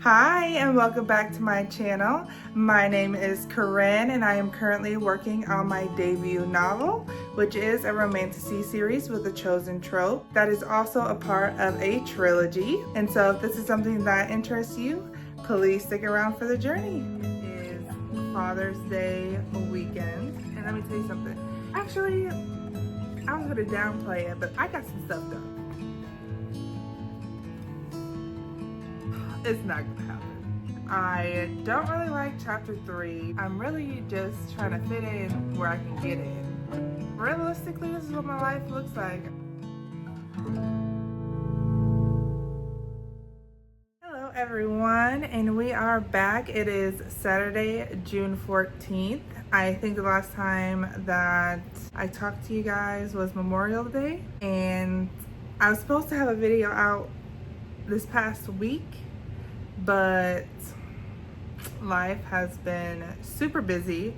Hi and welcome back to my channel. My name is Corin and I am currently working on my debut novel, which is a romantasy series with a chosen trope that is also a part of a trilogy. And so if this is something that interests you, please stick around for the journey. It is Father's Day weekend, and let me tell you something. Actually, I was going to downplay it, but I got some stuff done. It's not gonna happen. I don't really like chapter 3. I'm really just trying to fit in where I can get in. Realistically, this is what my life looks like. Hello everyone, and we are back. It is Saturday, June 14th. I think the last time that I talked to you guys was Memorial Day, and I was supposed to have a video out this past week, but life has been super busy.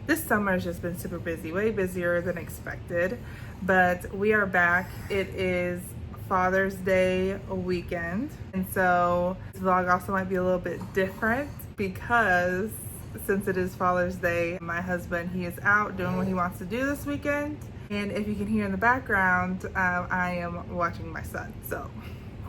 This summer has just been super busy, way busier than expected, but we are back. It is Father's Day weekend, and so this vlog also might be a little bit different because since it is Father's Day, my husband, he is out doing what he wants to do this weekend, and if you can hear in the background, I am watching my son, so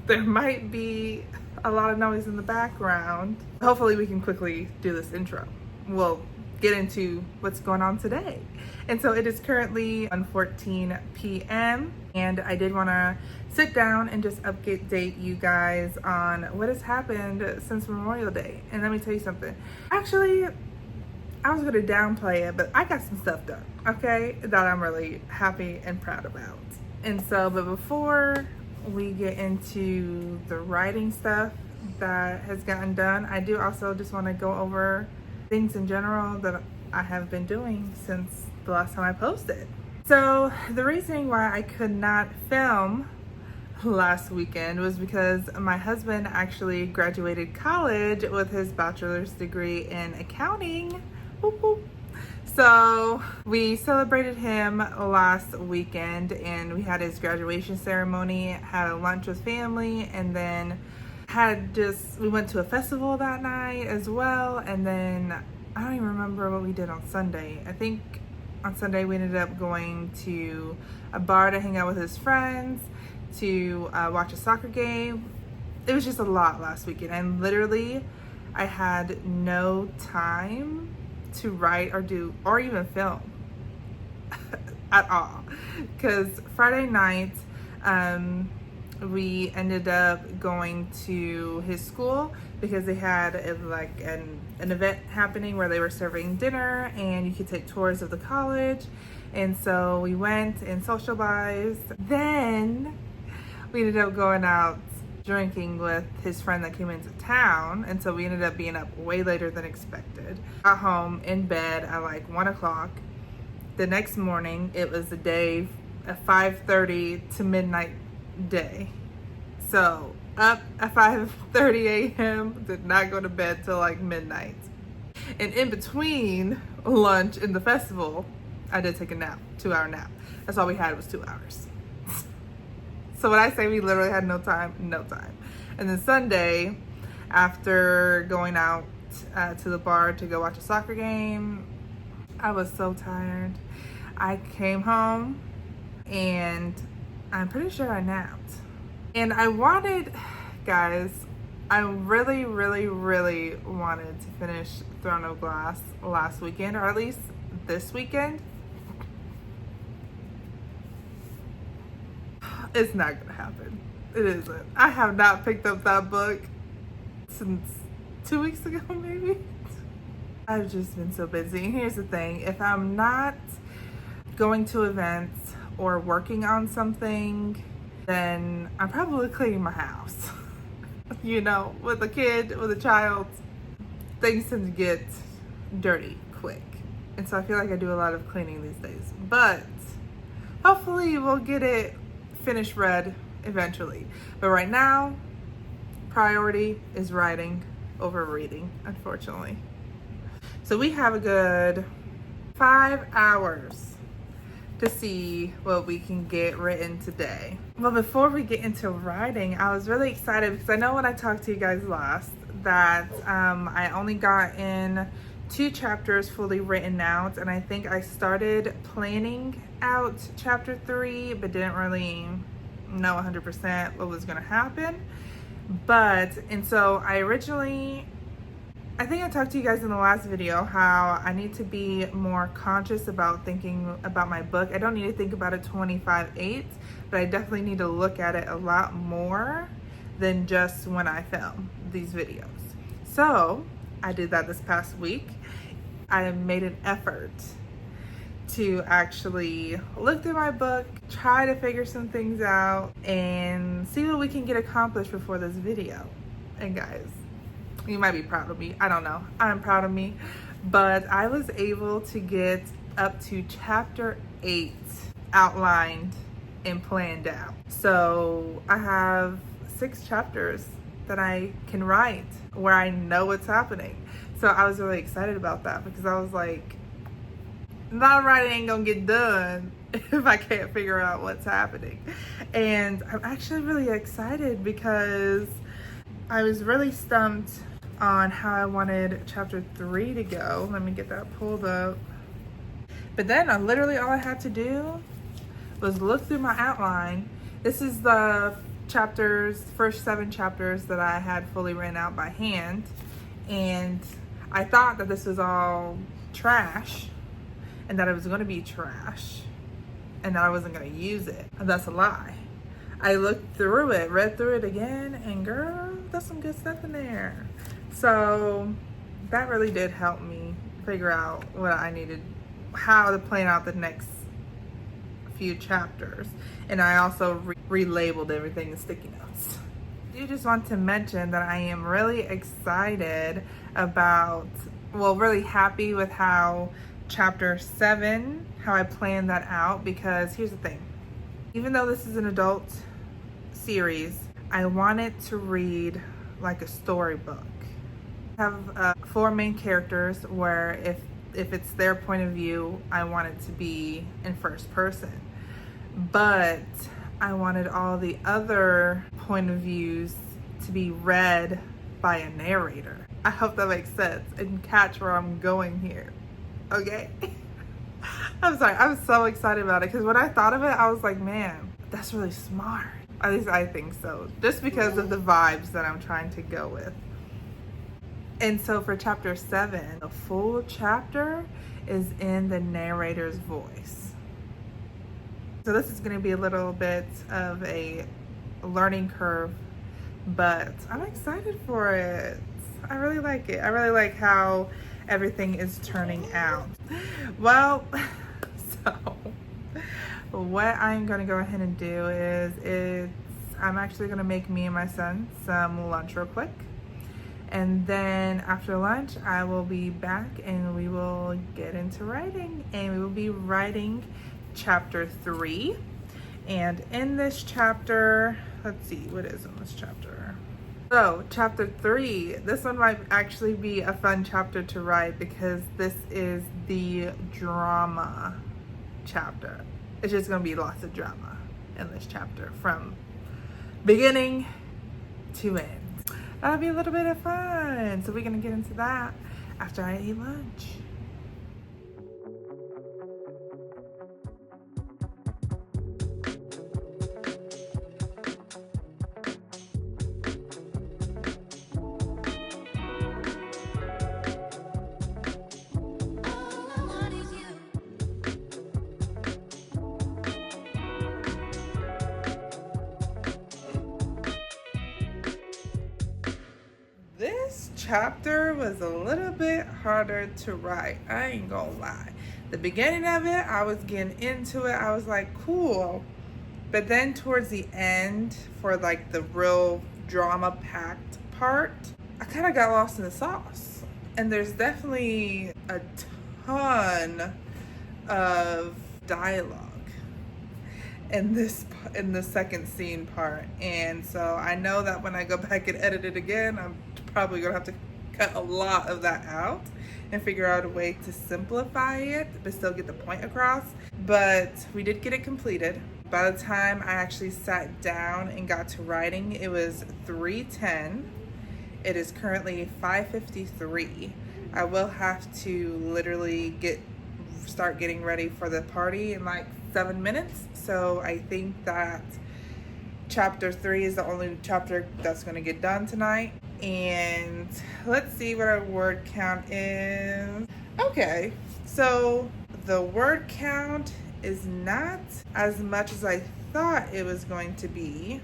there might be a lot of noise in the background. Hopefully we can quickly do this intro. We'll get into what's going on today. And so it is currently 1:14 p.m. and I did want to sit down and just update you guys on what has happened since Memorial Day. And let me tell you something. Actually, I was going to downplay it, but I got some stuff done, okay, that I'm really happy and proud about. And so, but before we get into the writing stuff that has gotten done, I do also just want to go over things in general that I have been doing since the last time I posted. So the reason why I could not film last weekend was because my husband actually graduated college with his bachelor's degree in accounting. Whoop, whoop. So we celebrated him last weekend and we had his graduation ceremony, had a lunch with family, and then we went to a festival that night as well. And then I don't even remember what we did on Sunday. I think on Sunday we ended up going to a bar to hang out with his friends, to watch a soccer game. It was just a lot last weekend, and literally I had no time to write or even film at all, because Friday night we ended up going to his school because they had an event happening where they were serving dinner and you could take tours of the college. And so we went and socialized. Then we ended up going out drinking with his friend that came into town, and so we ended up being up way later than expected. Got home in bed at like 1 o'clock. The next morning, it was a day, a 5:30 to midnight day. So up at 5:30 a.m., did not go to bed till like midnight. And in between lunch and the festival, I did take a nap, 2-hour nap. That's all we had was 2 hours. So when I say we literally had no time, no time. And then Sunday, after going out to the bar to go watch a soccer game, I was so tired. I came home and I'm pretty sure I napped. And I really, really, really wanted to finish Throne of Glass last weekend, or at least this weekend. It's not gonna happen. It isn't. I have not picked up that book since 2 weeks ago, maybe. I've just been so busy. And here's the thing, if I'm not going to events or working on something, then I'm probably cleaning my house. You know, with a kid, with a child, things tend to get dirty quick. And so I feel like I do a lot of cleaning these days. But hopefully we'll get it finished read eventually. But right now, priority is writing over reading, unfortunately. So we have a good 5 hours to see what we can get written today. But before we get into writing, I was really excited because I know when I talked to you guys last that I only got in 2 chapters fully written out, and I think I started planning out chapter 3 but didn't really know 100% what was going to happen. And so I think I talked to you guys in the last video how I need to be more conscious about thinking about my book. I don't need to think about it 25/8, but I definitely need to look at it a lot more than just when I film these videos. So I did that this past week. I made an effort to actually look through my book, try to figure some things out, and see what we can get accomplished before this video. And guys, you might be proud of me. I don't know. I'm proud of me. But I was able to get up to chapter 8 outlined and planned out. So I have 6 chapters that I can write where I know what's happening. So I was really excited about that because I was like, not writing ain't gonna get done if I can't figure out what's happening. And I'm actually really excited because I was really stumped on how I wanted chapter 3 to go. Let me get that pulled up. But then literally all I had to do was look through my outline. This is the first 7 chapters that I had fully written out by hand. And I thought that this was all trash and that it was going to be trash and that I wasn't going to use it. And that's a lie. I looked through it, read through it again, and girl, there's some good stuff in there. So that really did help me figure out what I needed, how to plan out the next few chapters. And I also relabeled everything in sticky notes. I do just want to mention that I am really excited about, really happy with how chapter 7, how I planned that out, because here's the thing. Even though this is an adult series, I want it to read like a storybook. I have 4 main characters where if it's their point of view, I want it to be in first person. But I wanted all the other point of views to be read by a narrator. I hope that makes sense and catch where I'm going here. Okay? I'm sorry, I'm so excited about it because when I thought of it, I was like, man, that's really smart. At least I think so. Just because of the vibes that I'm trying to go with. And so for chapter 7, the full chapter is in the narrator's voice. So this is going to be a little bit of a learning curve, but I'm excited for it. I really like it. I really like how everything is turning out. Well, so what I'm going to go ahead and do is I'm actually going to make me and my son some lunch real quick. And then after lunch, I will be back and we will get into writing. And we will be writing chapter 3. And in this chapter, let's see, what is in this chapter? So chapter 3, this one might actually be a fun chapter to write because this is the drama chapter. It's just going to be lots of drama in this chapter from beginning to end. That'll be a little bit of fun. So we're going to get into that after I eat lunch. This chapter was a little bit harder to write. I ain't gonna lie. The beginning of it, I was getting into it. I was like, cool. But then towards the end, for like the real drama-packed part, I kind of got lost in the sauce. And there's definitely a ton of dialogue in the second scene part. And so I know that when I go back and edit it again, I'm probably gonna have to cut a lot of that out and figure out a way to simplify it but still get the point across. But we did get it completed. By the time I actually sat down and got to writing, it was 3:10, It is currently 5:53. I will have to literally start getting ready for the party in like 7 minutes. So I think that chapter 3 is the only chapter that's going to get done tonight. And let's see what our word count is. Okay, so the word count is not as much as I thought it was going to be,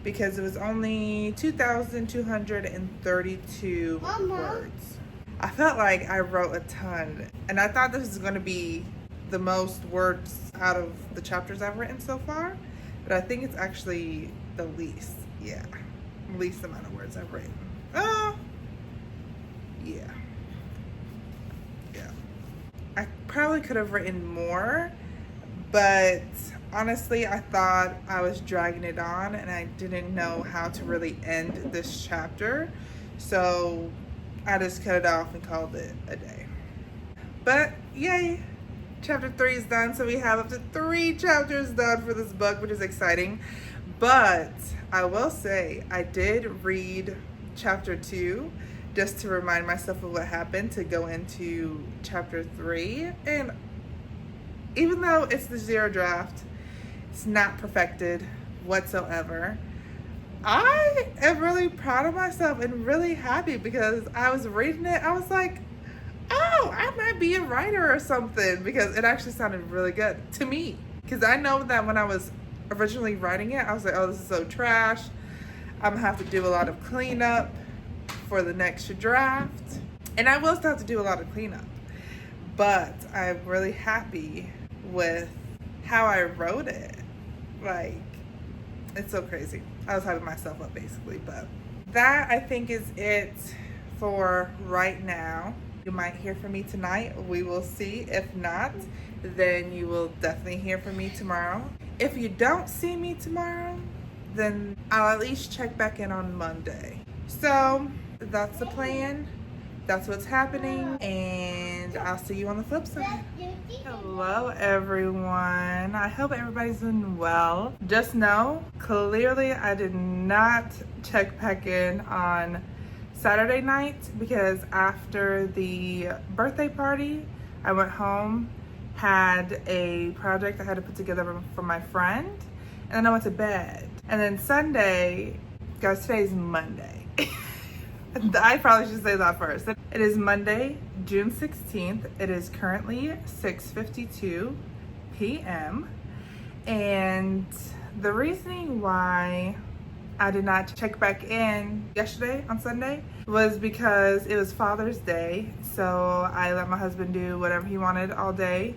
because it was only 2,232 words. I felt like I wrote a ton, and I thought this was going to be the most words out of the chapters I've written so far, but I think it's actually the least. Yeah, least amount of words I've written. Oh, yeah. I probably could have written more, but honestly, I thought I was dragging it on and I didn't know how to really end this chapter. So I just cut it off and called it a day. But yay, chapter 3 is done. So we have up to 3 chapters done for this book, which is exciting. But I will say I did read chapter 2 just to remind myself of what happened to go into chapter 3. And even though it's the 0 draft, it's not perfected whatsoever. I am really proud of myself and really happy, because I was reading it, I was like, oh, I might be a writer or something, because it actually sounded really good to me. Because I know that when I was originally writing it, I was like, oh, this is so trash. I'm gonna have to do a lot of cleanup for the next draft. And I will still have to do a lot of cleanup. But I'm really happy with how I wrote it. Like, it's so crazy. I was hyping myself up basically, but that I think is it for right now. You might hear from me tonight. We will see. If not, then you will definitely hear from me tomorrow. If you don't see me tomorrow, then I'll at least check back in on Monday. So that's the plan. That's what's happening, and I'll see you on the flip side. Hello everyone. I hope everybody's doing well. Just know, clearly I did not check back in on Saturday night, because after the birthday party, I went home, had a project I had to put together for my friend, and then I went to bed. And then Sunday, guys, today's Monday. I probably should say that first. It is Monday, June 16th. It is currently 6:52 p.m. And the reasoning why I did not check back in yesterday on Sunday was because it was Father's Day. So I let my husband do whatever he wanted all day.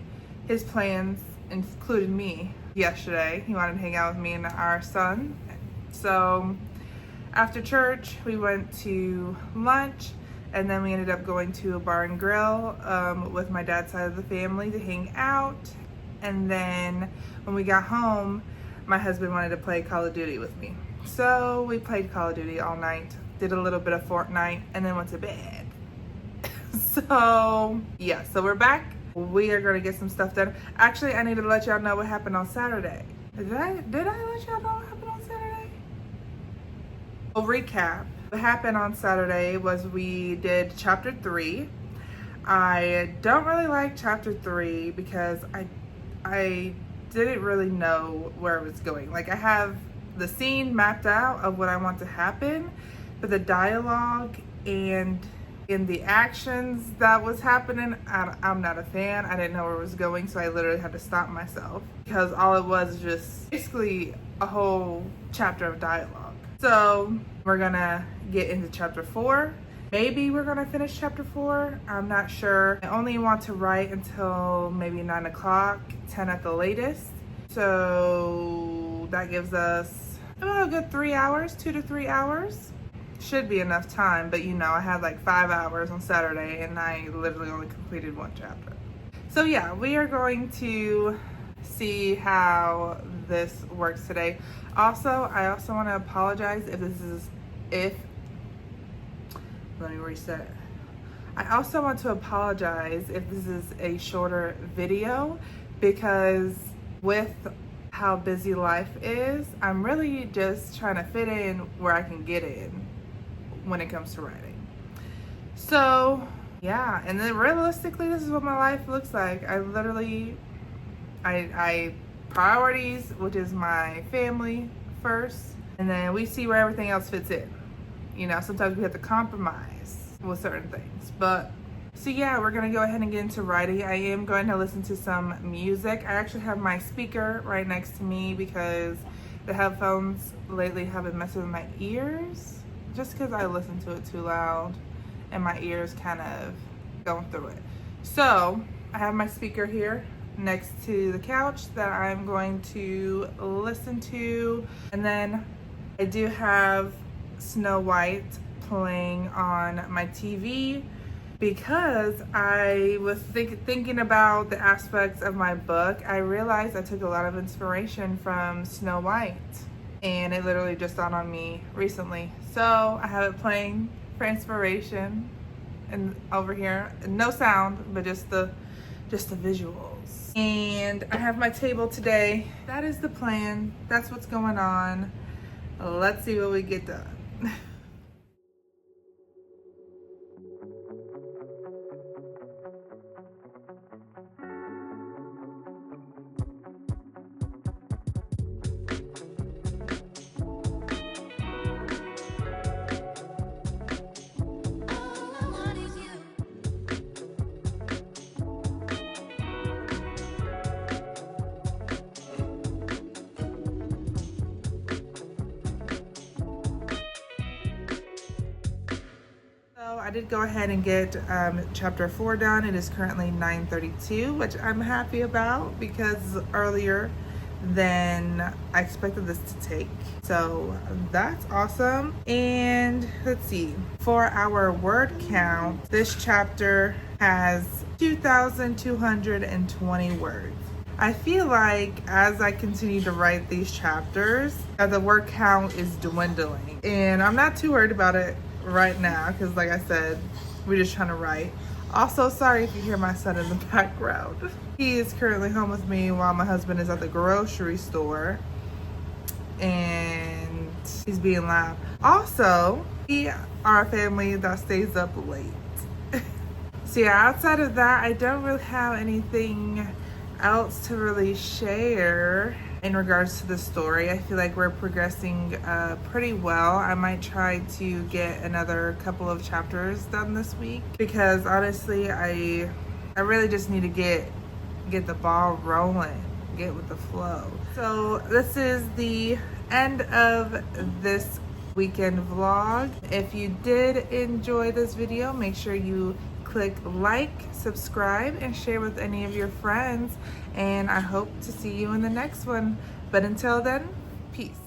His plans included me yesterday. He wanted to hang out with me and our son. So after church, we went to lunch, and then we ended up going to a bar and grill with my dad's side of the family to hang out. And then when we got home, my husband wanted to play Call of Duty with me. So we played Call of Duty all night, did a little bit of Fortnite, and then went to bed. So yeah, so we're back. We are gonna get some stuff done. Actually, I need to let y'all know what happened on Saturday. Did I let y'all know what happened on Saturday? A recap. What happened on Saturday was we did chapter 3. I don't really like chapter 3 because I didn't really know where it was going. Like, I have the scene mapped out of what I want to happen, but the dialogue and in the actions that was happening, I'm not a fan. I didn't know where it was going, so I literally had to stop myself, because all it was just basically a whole chapter of dialogue. So we're gonna get into chapter 4. Maybe we're gonna finish chapter 4. I'm not sure. I only want to write until maybe 9 o'clock, 10 at the latest. So that gives us about a good 3 hours, 2 to 3 hours. Should be enough time, but you know, I had like 5 hours on Saturday and I literally only completed 1 chapter. So yeah, we are going to see how this works today. Also, I also want to apologize let me reset. I also want to apologize if this is a shorter video, because with how busy life is, I'm really just trying to fit in where I can get in when it comes to writing. So yeah, and then realistically, this is what my life looks like. I literally, I priorities, which is my family first, and then we see where everything else fits in. You know, sometimes we have to compromise with certain things. But so yeah, we're gonna go ahead and get into writing. I am going to listen to some music. I actually have my speaker right next to me because the headphones lately have been messing with my ears, just because I listen to it too loud and my ears kind of going through it. So I have my speaker here next to the couch that I'm going to listen to, and then I do have Snow White playing on my TV because I was thinking about the aspects of my book. I realized I took a lot of inspiration from Snow White, and it literally just dawned on me recently. So I have it playing for inspiration, and over here, no sound, but just the visuals. And I have my table today. That is the plan. That's what's going on. Let's see what we get done. So I did go ahead and get chapter 4 done. It is currently 9:32, which I'm happy about because earlier than I expected this to take. So that's awesome. And let's see, for our word count, this chapter has 2,220 words. I feel like as I continue to write these chapters, the word count is dwindling. And I'm not too worried about it right now because, like I said, we're just trying to write. Also, sorry if you hear my son in the background. He is currently home with me while my husband is at the grocery store, and he's being loud. Also, we are a family that stays up late. So yeah, outside of that, I don't really have anything else to really share in regards to the story. I feel like we're progressing pretty well. I might try to get another couple of chapters done this week because honestly, I really just need to get the ball rolling, get with the flow. So this is the end of this weekend vlog. If you did enjoy this video, make sure you click like, subscribe, and share with any of your friends. And I hope to see you in the next one. But until then, peace.